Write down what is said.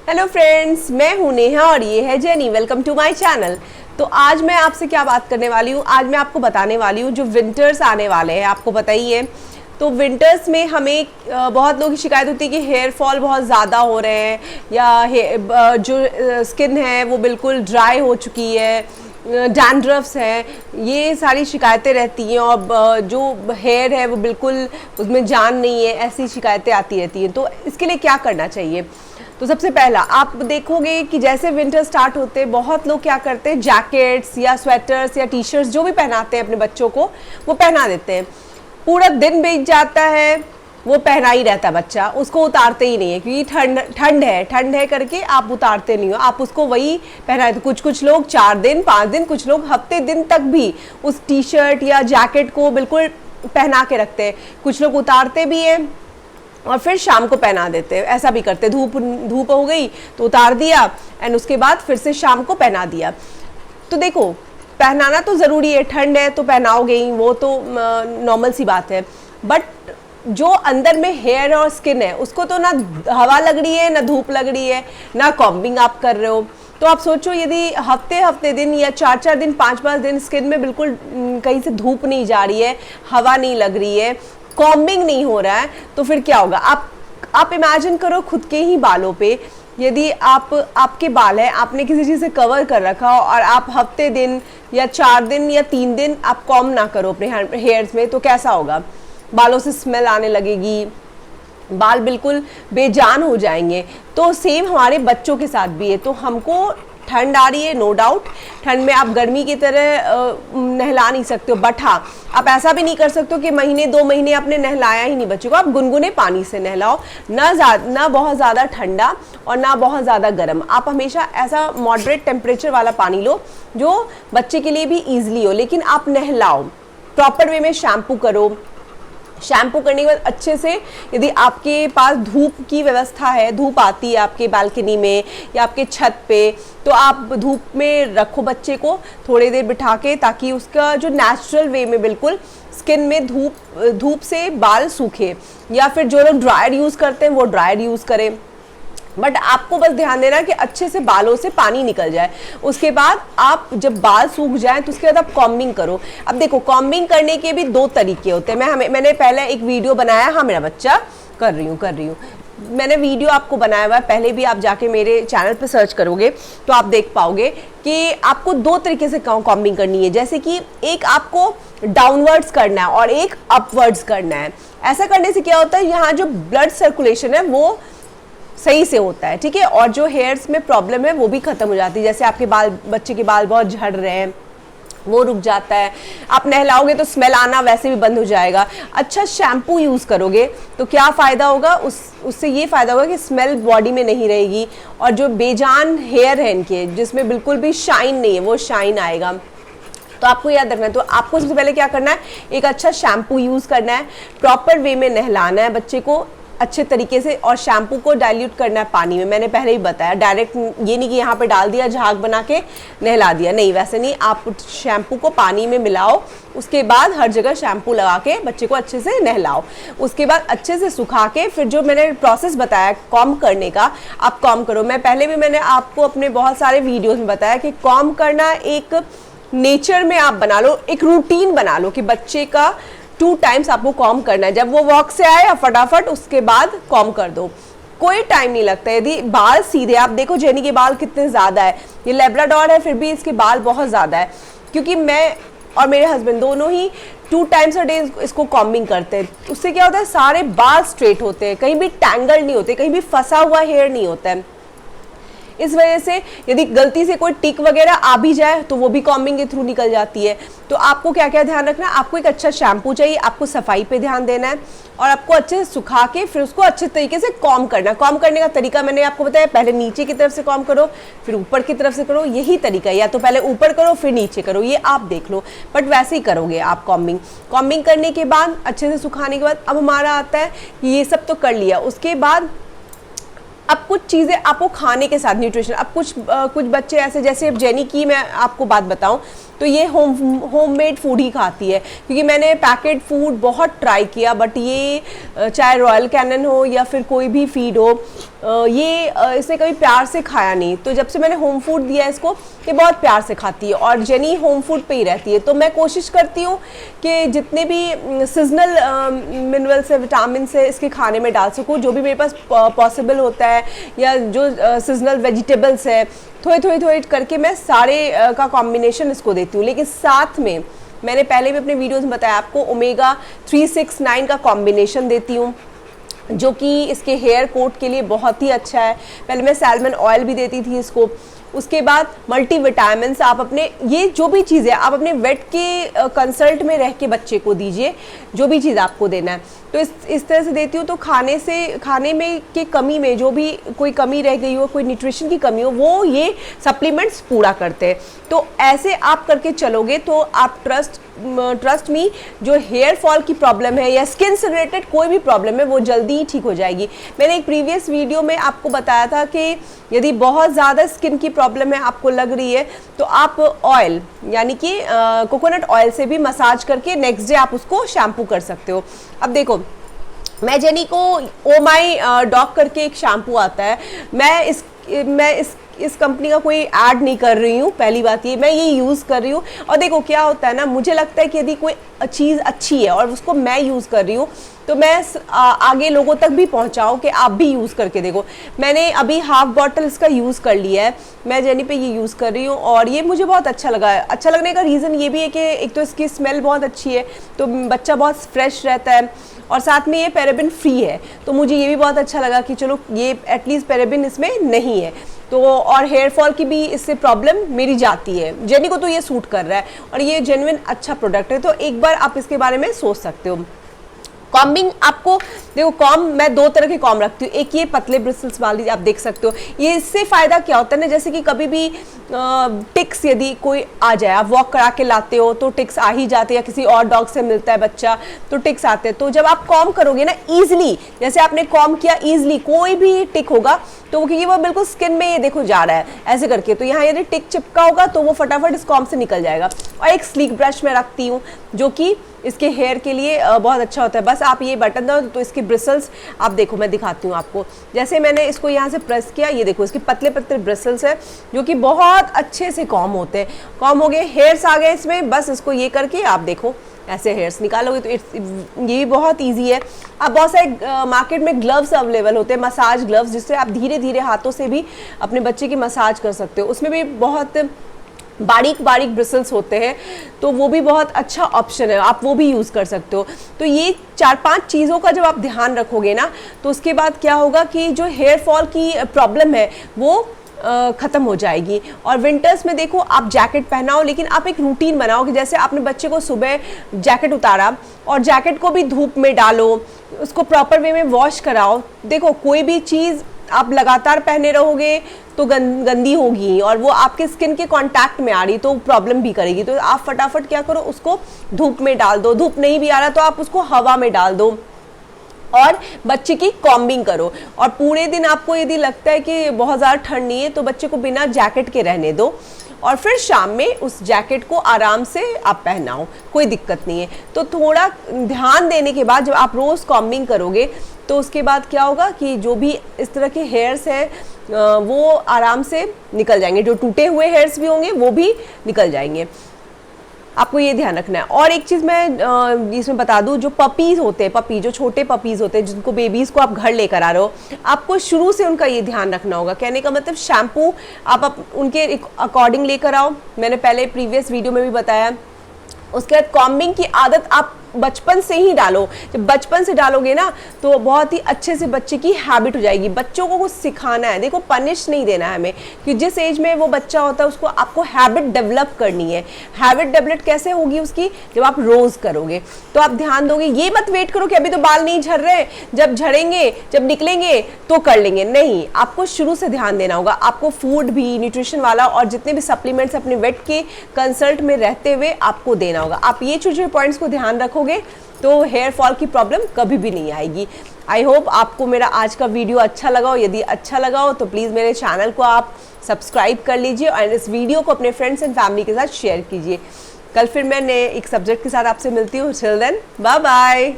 Hello friends, मैं हूं नेहा और ये है Jenny. Welcome to my channel. तो आज मैं आपसे क्या बात करने वाली हूँ, आज मैं आपको बताने वाली हूँ जो विंटर्स आने वाले हैं, आपको पता ही है। तो विंटर्स में हमें बहुत लोगों की शिकायत होती है कि हेयर फॉल बहुत ज़्यादा हो रहे हैं या जो स्किन है वो बिल्कुल ड्राई हो चुकी है, डैंड्रफ्स है, ये सारी शिकायतें रहती हैं और जो हेयर है वो बिल्कुल उसमें जान नहीं है, ऐसी शिकायतें आती रहती हैं। तो इसके लिए क्या करना चाहिए? तो सबसे पहला आप देखोगे कि जैसे विंटर स्टार्ट होते हैं बहुत लोग क्या करते हैं, जैकेट्स या स्वेटर्स या टी शर्ट्स जो भी पहनाते हैं अपने बच्चों को वो पहना देते हैं। पूरा दिन बीत जाता है, वो पहना ही रहता है बच्चा, उसको उतारते ही नहीं है क्योंकि ठंड है करके आप उतारते नहीं हो, आप उसको वही पहना देते। कुछ लोग 4 दिन 5 दिन, कुछ लोग हफ्ते दिन तक भी उस टी शर्ट या जैकेट को बिल्कुल पहना के रखते हैं। कुछ लोग उतारते भी हैं और फिर शाम को पहना देते हैं, ऐसा भी करते। धूप हो गई तो उतार दिया एंड उसके बाद फिर से शाम को पहना दिया। तो देखो, पहनाना तो ज़रूरी है, ठंड है तो पहनाओगे ही, वो तो नॉर्मल सी बात है। बट जो अंदर में हेयर और स्किन है उसको तो ना हवा लग रही है, ना धूप लग रही है, ना कॉम्बिंग आप कर रहे हो। तो आप सोचो यदि हफ्ते दिन या 4 दिन 5 दिन स्किन में बिल्कुल कहीं से धूप नहीं जा रही है, हवा नहीं लग रही है, कॉम्बिंग नहीं हो रहा है, तो फिर क्या होगा? आप इमेजिन करो खुद के ही बालों पे, यदि आपके बाल है, आपने किसी चीज़ से कवर कर रखा हो और आप हफ्ते दिन या 4 दिन या 3 दिन आप कॉम्ब ना करो अपने हेयर्स में, तो कैसा होगा? बालों से स्मेल आने लगेगी, बाल बिल्कुल बेजान हो जाएंगे। तो सेम हमारे बच्चों के साथ भी है। तो हमको ठंड आ रही है, नो डाउट, ठंड में आप गर्मी की तरह नहला नहीं सकते हो, बट हाँ आप ऐसा भी नहीं कर सकते हो कि महीने 2 महीने आपने नहलाया ही नहीं बच्चों को। आप गुनगुने पानी से नहलाओ, ना बहुत ज़्यादा ठंडा और ना बहुत ज़्यादा गर्म। आप हमेशा ऐसा मॉडरेट टेम्परेचर वाला पानी लो जो बच्चे के लिए भी ईजिली हो, लेकिन आप नहलाओ, प्रॉपर वे में शैम्पू करो। शैम्पू करने के बाद अच्छे से, यदि आपके पास धूप की व्यवस्था है, धूप आती है आपके बालकनी में या आपके छत पे, तो आप धूप में रखो बच्चे को थोड़ी देर बिठा के, ताकि उसका जो नेचुरल वे में बिल्कुल स्किन में धूप से बाल सूखे। या फिर जो लोग ड्रायर यूज़ करते हैं वो ड्रायर यूज़ करें। बट आपको बस ध्यान देना कि अच्छे से बालों से पानी निकल जाए। उसके बाद आप जब बाल सूख जाए तो उसके बाद आप कॉम्बिंग करो। अब देखो, कॉम्बिंग करने के भी 2 तरीके होते हैं। मैंने पहले एक वीडियो बनाया, हाँ मेरा बच्चा कर रही हूँ, मैंने वीडियो आपको बनाया हुआ है, पहले भी आप जाके मेरे चैनल पे सर्च करोगे तो आप देख पाओगे कि आपको 2 तरीके से कॉम्बिंग करनी है। जैसे कि एक आपको डाउनवर्ड्स करना है और एक अपवर्ड्स करना है। ऐसा करने से क्या होता है, यहाँ जो ब्लड सर्कुलेशन है वो सही से होता है, ठीक है, और जो हेयर्स में प्रॉब्लम है वो भी खत्म हो जाती है। जैसे आपके बच्चे के बाल बहुत झड़ रहे हैं वो रुक जाता है। आप नहलाओगे तो स्मेल आना वैसे भी बंद हो जाएगा। अच्छा शैम्पू यूज़ करोगे तो क्या फ़ायदा होगा, उससे ये फ़ायदा होगा कि स्मेल बॉडी में नहीं रहेगी और जो बेजान हेयर है इनके, जिसमें बिल्कुल भी शाइन नहीं है, वो शाइन आएगा। तो आपको याद रखना है। तो आपको सबसे पहले क्या करना है, एक अच्छा शैम्पू यूज़ करना है, प्रॉपर वे में नहलाना है बच्चे को अच्छे तरीके से, और शैम्पू को डाइल्यूट करना है पानी में। मैंने पहले ही बताया, डायरेक्ट ये नहीं कि यहाँ पे डाल दिया, झाग बना के नहला दिया, नहीं, वैसे नहीं। आप शैम्पू को पानी में मिलाओ, उसके बाद हर जगह शैम्पू लगा के बच्चे को अच्छे से नहलाओ। उसके बाद अच्छे से सुखा के फिर जो मैंने प्रोसेस बताया कॉम्ब करने का, आप कॉम्ब करो। मैंने आपको अपने बहुत सारे वीडियोज़ में बताया कि कॉम्ब करना एक नेचर में आप बना लो, एक रूटीन बना लो कि बच्चे का 2 टाइम्स आपको कॉम्ब करना है। जब वो वॉक से आए या फटाफट उसके बाद कॉम्ब कर दो, कोई टाइम नहीं लगता। यदि बाल सीधे, आप देखो जेनी के बाल कितने ज़्यादा है, ये लैब्राडोर है फिर भी इसके बाल बहुत ज़्यादा है, क्योंकि मैं और मेरे हस्बैंड दोनों ही 2 टाइम्स अ डे इसको कॉम्बिंग करते हैं। उससे क्या होता है, सारे बाल स्ट्रेट होते हैं, कहीं भी टैंगल नहीं होते, कहीं भी फंसा हुआ हेयर नहीं होता है। इस वजह से यदि गलती से कोई टिक वगैरह आ भी जाए तो वो भी कॉम्बिंग के थ्रू निकल जाती है। तो आपको क्या क्या ध्यान रखना है, आपको एक अच्छा शैम्पू चाहिए, आपको सफाई पे ध्यान देना है और आपको अच्छे से सुखा के फिर उसको अच्छे तरीके से कॉम्ब करना है। कॉम्ब करने का तरीका मैंने आपको बताया, पहले नीचे की तरफ से कॉम्ब करो, फिर ऊपर की तरफ से करो, यही तरीका है। या तो पहले ऊपर करो फिर नीचे करो, ये आप देख लो, बट वैसे ही करोगे आप कॉम्बिंग करने के बाद, अच्छे से सुखाने के बाद। अब हमारा आता है कि ये सब तो कर लिया, उसके बाद अब कुछ चीज़ें आपको खाने के साथ न्यूट्रिशन। अब कुछ बच्चे ऐसे, जैसे अब जेनी की मैं आपको बात बताऊं तो ये होममेड फूड ही खाती है, क्योंकि मैंने पैकेट फूड बहुत ट्राई किया, बट ये चाहे रॉयल कैनन हो या फिर कोई भी फीड हो, इसने कभी प्यार से खाया नहीं, तो जब से मैंने होम फूड दिया इसको, ये बहुत प्यार से खाती है और जेनी होम फूड पे ही रहती है। तो मैं कोशिश करती हूँ कि जितने भी सीजनल मिनरल्स है, विटामिन है, इसके खाने में डाल सकूँ, जो भी मेरे पास पॉसिबल होता है, या जो सीजनल वेजिटेबल्स है, थोड़े करके मैं सारे का कॉम्बिनेशन इसको देती हूँ। लेकिन साथ में मैंने पहले भी अपने वीडियोज़ में बताया आपको, ओमेगा 369 का कॉम्बिनेशन देती हूँ, जो कि इसके हेयर कोट के लिए बहुत ही अच्छा है। पहले मैं सैल्मन ऑयल भी देती थी इसको। उसके बाद मल्टीविटामिन्स आप अपने, ये जो भी चीज़ है आप अपने वेट के कंसल्ट में रह के बच्चे को दीजिए, जो भी चीज़ आपको देना है। तो इस तरह से देती हूँ। तो खाने में के कमी में जो भी कोई कमी रह गई हो, कोई न्यूट्रिशन की कमी हो, वो ये सप्लीमेंट्स पूरा करते हैं। तो ऐसे आप करके चलोगे तो आप ट्रस्ट मी, जो हेयर फॉल की प्रॉब्लम है या स्किन से रिलेटेड कोई भी प्रॉब्लम है वो जल्दी ही ठीक हो जाएगी। मैंने एक प्रीवियस वीडियो में आपको बताया था कि यदि बहुत ज़्यादा स्किन की प्रॉब्लम है, आपको लग रही है, तो आप ऑयल यानी कि कोकोनट ऑयल से भी मसाज करके नेक्स्ट डे आप उसको शैम्पू कर सकते हो। अब देखो, मैं जेनी को ओ माई डॉग करके एक शैम्पू आता है, मैं इस कंपनी का कोई ऐड नहीं कर रही हूँ। पहली बात ये, मैं ये यूज़ कर रही हूँ। और देखो क्या होता है ना, मुझे लगता है कि यदि कोई चीज़ अच्छी है और उसको मैं यूज़ कर रही हूँ, तो मैं आगे लोगों तक भी पहुँचाऊँ कि आप भी यूज़ करके देखो। मैंने अभी हाफ बॉटल इसका यूज़ कर लिया है, मैं जेनी पे ये यूज़ कर रही हूँ और ये मुझे बहुत अच्छा लगा है। अच्छा लगने का रीज़न ये भी है कि एक तो इसकी स्मेल बहुत अच्छी है, तो बच्चा बहुत फ्रेश रहता है, और साथ में ये पैराबिन फ्री है। तो मुझे ये भी बहुत अच्छा लगा कि चलो ये एटलीस्ट पैराबिन इसमें नहीं है। तो और हेयर फॉल की भी इससे प्रॉब्लम मेरी जाती है। जेनी को तो ये सूट कर रहा है और ये जेन्युइन अच्छा प्रोडक्ट है। तो एक बार आप इसके बारे में सोच सकते हो। कॉम्बिंग आपको देखो, कॉम मैं दो तरह के कॉम रखती हूँ। एक ये पतले ब्रिसल्स वाली आप देख सकते हो। ये इससे फ़ायदा क्या होता है ना, जैसे कि कभी भी टिक्स यदि कोई आ जाए, आप वॉक करा के लाते हो तो टिक्स आ ही जाते हैं, या किसी और डॉग से मिलता है बच्चा तो टिक्स आते हैं। तो जब आप कॉम करोगे ना ईजिली, जैसे आपने कॉम किया ईजिली, कोई भी टिक होगा तो क्योंकि वो बिल्कुल स्किन में ये देखो जा रहा है ऐसे करके, तो यहाँ यदि टिक चिपका होगा तो वो फटाफट इस कॉम से निकल जाएगा। और एक स्लीक ब्रश मैं रखती हूँ जो कि इसके हेयर के लिए बहुत अच्छा होता है। बस आप ये बटन दो तो इसके ब्रिसल्स आप देखो, मैं दिखाती हूँ आपको। जैसे मैंने इसको यहाँ से प्रेस किया, ये देखो इसके पतले पतले ब्रिसल्स है जो कि बहुत अच्छे से कॉम होते हैं। कॉम हो गए, हेयर्स आ गए इसमें, बस इसको ये करके आप देखो ऐसे हेयर्स निकालोगे तो ये बहुत इजी है। अब बहुत सारे मार्केट में ग्लव्स अवेलेबल होते हैं, मसाज ग्लव्स, जिससे आप धीरे धीरे हाथों से भी अपने बच्चे की मसाज कर सकते हो। उसमें भी बहुत बारीक बारीक ब्रिसल्स होते हैं, तो वो भी बहुत अच्छा ऑप्शन है, आप वो भी यूज़ कर सकते हो। तो ये 4-5 चीज़ों का जब आप ध्यान रखोगे ना, तो उसके बाद क्या होगा कि जो हेयर फॉल की प्रॉब्लम है वो ख़त्म हो जाएगी। और विंटर्स में देखो, आप जैकेट पहनाओ, लेकिन आप एक रूटीन बनाओ कि जैसे आपने बच्चे को सुबह जैकेट उतारा और जैकेट को भी धूप में डालो, उसको प्रॉपर वे में वॉश कराओ। देखो कोई भी चीज़ आप लगातार पहने रहोगे तो गंदी होगी और वो आपके स्किन के कांटेक्ट में आ रही तो प्रॉब्लम भी करेगी। तो आप फटाफट क्या करो, उसको धूप में डाल दो। धूप नहीं भी आ रहा तो आप उसको हवा में डाल दो और बच्चे की कॉम्बिंग करो। और पूरे दिन आपको यदि लगता है कि बहुत ज़्यादा ठंड नहीं है तो बच्चे को बिना जैकेट के रहने दो, और फिर शाम में उस जैकेट को आराम से आप पहनाओ, कोई दिक्कत नहीं है। तो थोड़ा ध्यान देने के बाद जब आप रोज़ कॉम्बिंग करोगे तो उसके बाद क्या होगा कि जो भी इस तरह के हेयर्स हैं वो आराम से निकल जाएंगे। जो टूटे हुए हेयर्स भी होंगे वो भी निकल जाएंगे। आपको ये ध्यान रखना है। और एक चीज़ मैं इसमें बता दूं, जो पपीज़ होते हैं, जो छोटे पपीज़ होते हैं, जिनको बेबीज़ को आप घर लेकर आ रहे हो, आपको शुरू से उनका ये ध्यान रखना होगा। कहने का मतलब शैम्पू आप उनके अकॉर्डिंग लेकर आओ, मैंने पहले प्रीवियस वीडियो में भी बताया। उसके बाद कॉम्बिंग की आदत आप बचपन से ही डालो। जब बचपन से डालोगे ना तो बहुत ही अच्छे से बच्चे की हैबिट हो जाएगी। बच्चों को कुछ सिखाना है, देखो पनिश नहीं देना है हमें, कि जिस एज में वो बच्चा होता है उसको आपको हैबिट डेवलप करनी है। हैबिट डेवलप कैसे होगी उसकी, जब आप रोज़ करोगे तो आप ध्यान दोगे। ये मत वेट करो कि अभी तो बाल नहीं झड़ रहे, जब झड़ेंगे जब निकलेंगे तो कर लेंगे, नहीं, आपको शुरू से ध्यान देना होगा। आपको फूड भी न्यूट्रिशन वाला और जितने भी सप्लीमेंट्स अपने वेट के कंसल्ट में रहते हुए आपको देना होगा। आप ये छोटे छोटे पॉइंट्स को ध्यान रखोगे तो हेयर फॉल की प्रॉब्लम कभी भी नहीं आएगी। आई होप आपको मेरा आज का वीडियो अच्छा लगा हो। यदि अच्छा लगा हो तो प्लीज़ मेरे चैनल को आप सब्सक्राइब कर लीजिए और इस वीडियो को अपने फ्रेंड्स एंड फैमिली के साथ शेयर कीजिए। कल फिर मैं नए एक सब्जेक्ट के साथ आपसे मिलती हूँ। Till then, bye bye.